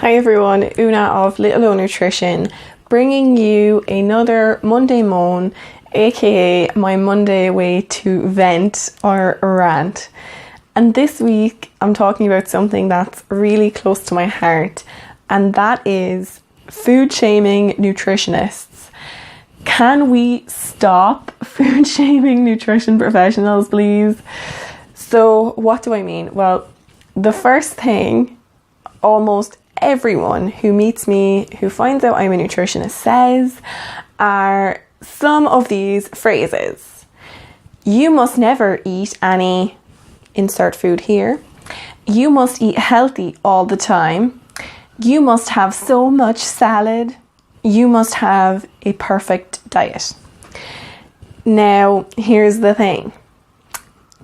Hi everyone, Una of Little O Nutrition, bringing you another Monday Moan, aka my Monday way to vent or rant. And this week I'm talking about something that's really close to my heart, and that is food shaming nutritionists. Can we stop food shaming nutrition professionals, please? So what do I mean? Well, the first thing almost everyone who meets me, who finds out I'm a nutritionist, says are some of these phrases. You must never eat any insert food here. You must eat healthy all the time. You must have so much salad. You must have a perfect diet. Now, here's the thing.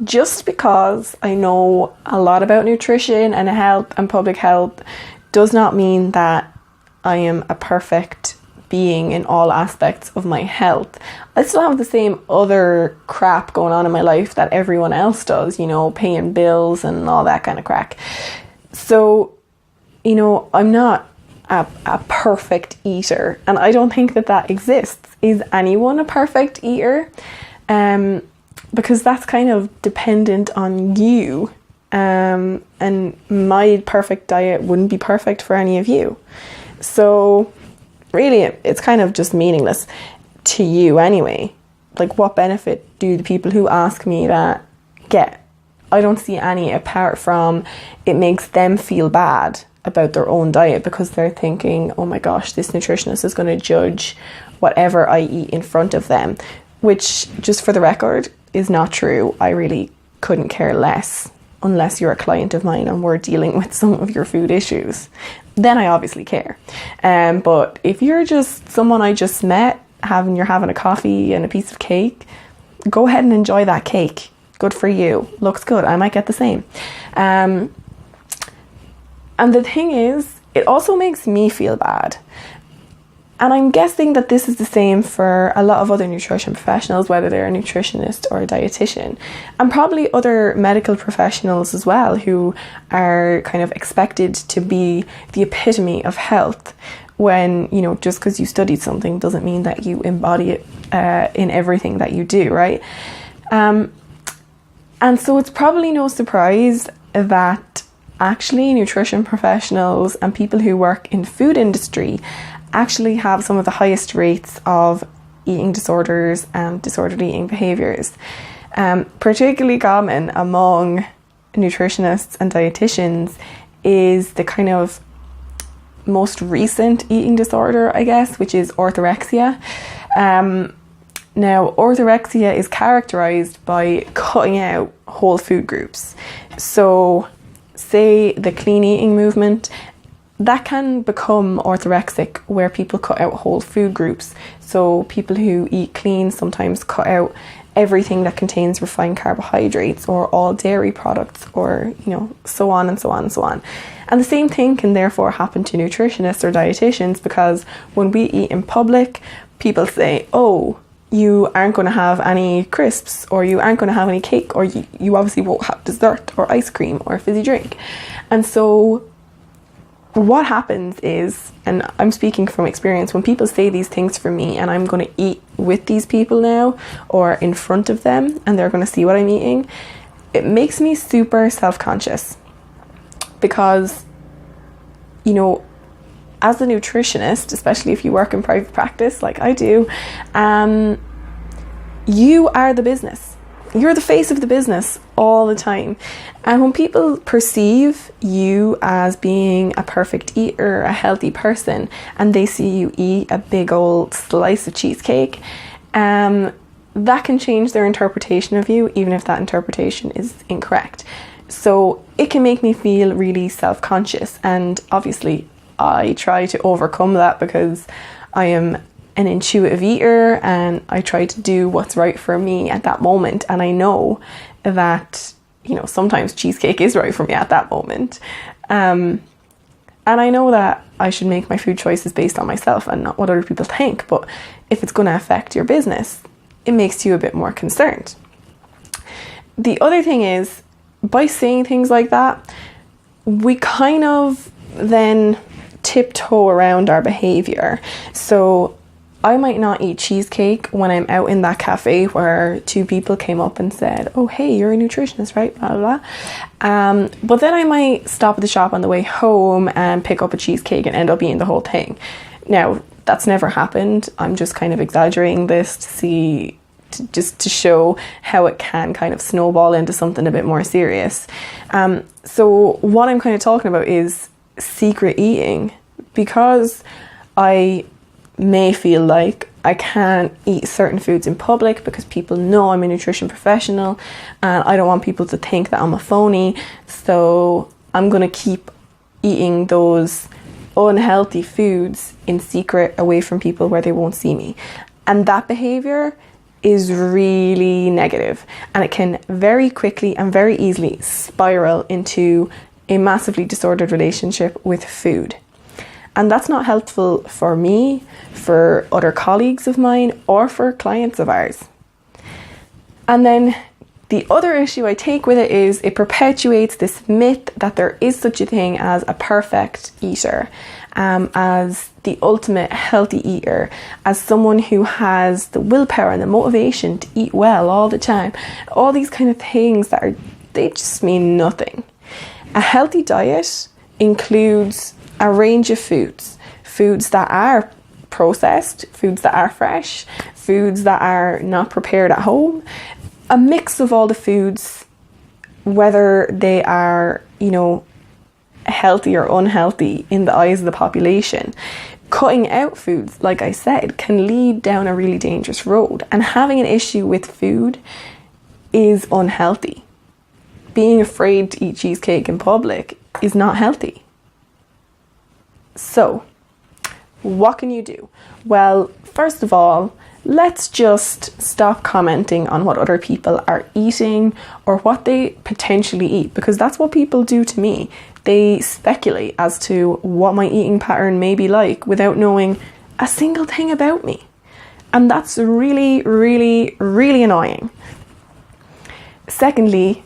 Just because I know a lot about nutrition and health and public health does not mean that I am a perfect being in all aspects of my health. I still have the same other crap going on in my life that everyone else does, paying bills and all that kind of crack. So, I'm not a perfect eater, and I don't think that exists. Is anyone a perfect eater? Because that's kind of dependent on you. And my perfect diet wouldn't be perfect for any of you. So really, it's kind of just meaningless to you anyway. Like, what benefit do the people who ask me that get? I don't see any, apart from it makes them feel bad about their own diet because they're thinking, oh my gosh, this nutritionist is going to judge whatever I eat in front of them, which, just for the record, is not true. I really couldn't care less unless you're a client of mine and we're dealing with some of your food issues. Then I obviously care. But if you're just someone I just met, you're having a coffee and a piece of cake, go ahead and enjoy that cake. Good for you. Looks good. I might get the same. And the thing is, it also makes me feel bad. And I'm guessing that this is the same for a lot of other nutrition professionals, whether they're a nutritionist or a dietitian, and probably other medical professionals as well, who are kind of expected to be the epitome of health when, just because you studied something doesn't mean that you embody it in everything that you do, right? And so it's probably no surprise that actually nutrition professionals and people who work in food industry actually have some of the highest rates of eating disorders and disordered eating behaviours. Particularly common among nutritionists and dietitians is the kind of most recent eating disorder, I guess, which is orthorexia. Now, orthorexia is characterised by cutting out whole food groups. So, say the clean eating movement, that can become orthorexic, where people cut out whole food groups. So people who eat clean sometimes cut out everything that contains refined carbohydrates or all dairy products, or so on and so on and so on. And the same thing can therefore happen to nutritionists or dietitians, because when we eat in public, people say, oh, you aren't going to have any crisps, or you aren't going to have any cake, or you obviously won't have dessert or ice cream or fizzy drink. And so what happens is, and I'm speaking from experience, when people say these things for me and I'm going to eat with these people now or in front of them and they're going to see what I'm eating, it makes me super self-conscious, because as a nutritionist, especially if you work in private practice like I do, you are the business. You're the face of the business all the time. And when people perceive you as being a perfect eater, a healthy person, and they see you eat a big old slice of cheesecake, that can change their interpretation of you, even if that interpretation is incorrect. So it can make me feel really self-conscious. And obviously I try to overcome that, because I am an intuitive eater and I try to do what's right for me at that moment. And I know that, sometimes cheesecake is right for me at that moment. And I know that I should make my food choices based on myself and not what other people think. But if it's going to affect your business, it makes you a bit more concerned. The other thing is, by saying things like that, we kind of then tiptoe around our behavior. So I might not eat cheesecake when I'm out in that cafe where two people came up and said, oh, hey, you're a nutritionist, right? Blah, blah, blah. But then I might stop at the shop on the way home and pick up a cheesecake and end up eating the whole thing. Now, that's never happened. I'm just kind of exaggerating this to show how it can kind of snowball into something a bit more serious. So what I'm kind of talking about is secret eating, because I may feel like I can't eat certain foods in public because people know I'm a nutrition professional and I don't want people to think that I'm a phony. So I'm going to keep eating those unhealthy foods in secret away from people where they won't see me. And that behavior is really negative, and it can very quickly and very easily spiral into a massively disordered relationship with food. And that's not helpful for me, for other colleagues of mine, or for clients of ours. And then the other issue I take with it is it perpetuates this myth that there is such a thing as a perfect eater, as the ultimate healthy eater, as someone who has the willpower and the motivation to eat well all the time. All these kind of things they just mean nothing. A healthy diet includes a range of foods that are processed, foods that are fresh, foods that are not prepared at home, a mix of all the foods, whether they are, healthy or unhealthy in the eyes of the population. Cutting out foods, like I said, can lead down a really dangerous road, and having an issue with food is unhealthy. Being afraid to eat cheesecake in public is not healthy. So, what can you do? Well, first of all, let's just stop commenting on what other people are eating or what they potentially eat, because that's what people do to me. They speculate as to what my eating pattern may be like without knowing a single thing about me. And that's really, really, really annoying. Secondly,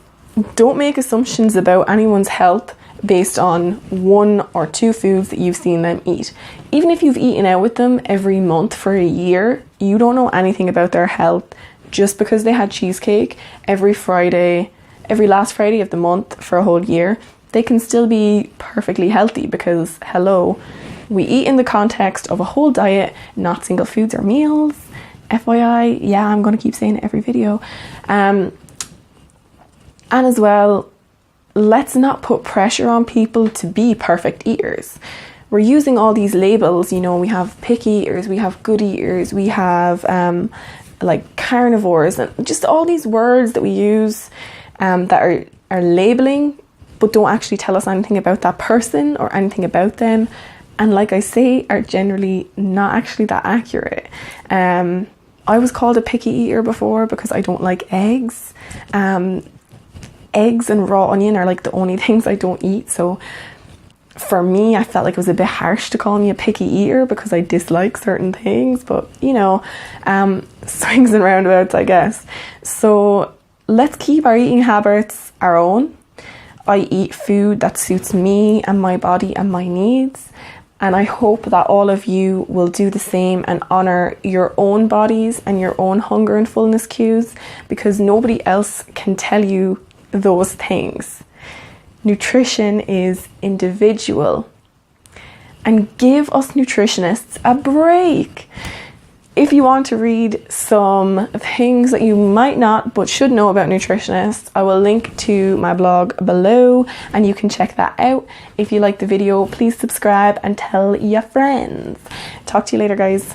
don't make assumptions about anyone's health based on one or two foods that you've seen them eat. Even if you've eaten out with them every month for a year, you don't know anything about their health just because they had cheesecake every last Friday of the month for a whole year. They can still be perfectly healthy because, hello, we eat in the context of a whole diet, not single foods or meals. FYI, yeah, I'm going to keep saying it every video. And as well, let's not put pressure on people to be perfect eaters. We're using all these labels, we have picky eaters, we have good eaters, we have like carnivores, and just all these words that we use that are labeling but don't actually tell us anything about that person or anything about them, and like I say, are generally not actually that accurate. I was called a picky eater before because I don't like eggs. Eggs and raw onion are like the only things I don't eat, so for me I felt like it was a bit harsh to call me a picky eater because I dislike certain things, but swings and roundabouts, I guess. So let's keep our eating habits our own. I eat food that suits me and my body and my needs, and I hope that all of you will do the same and honour your own bodies and your own hunger and fullness cues, because nobody else can tell you those things. Nutrition is individual, and give us nutritionists a break. If you want to read some things that you might not but should know about nutritionists, I will link to my blog below and you can check that out. If you like the video, please subscribe and tell your friends. Talk to you later, guys.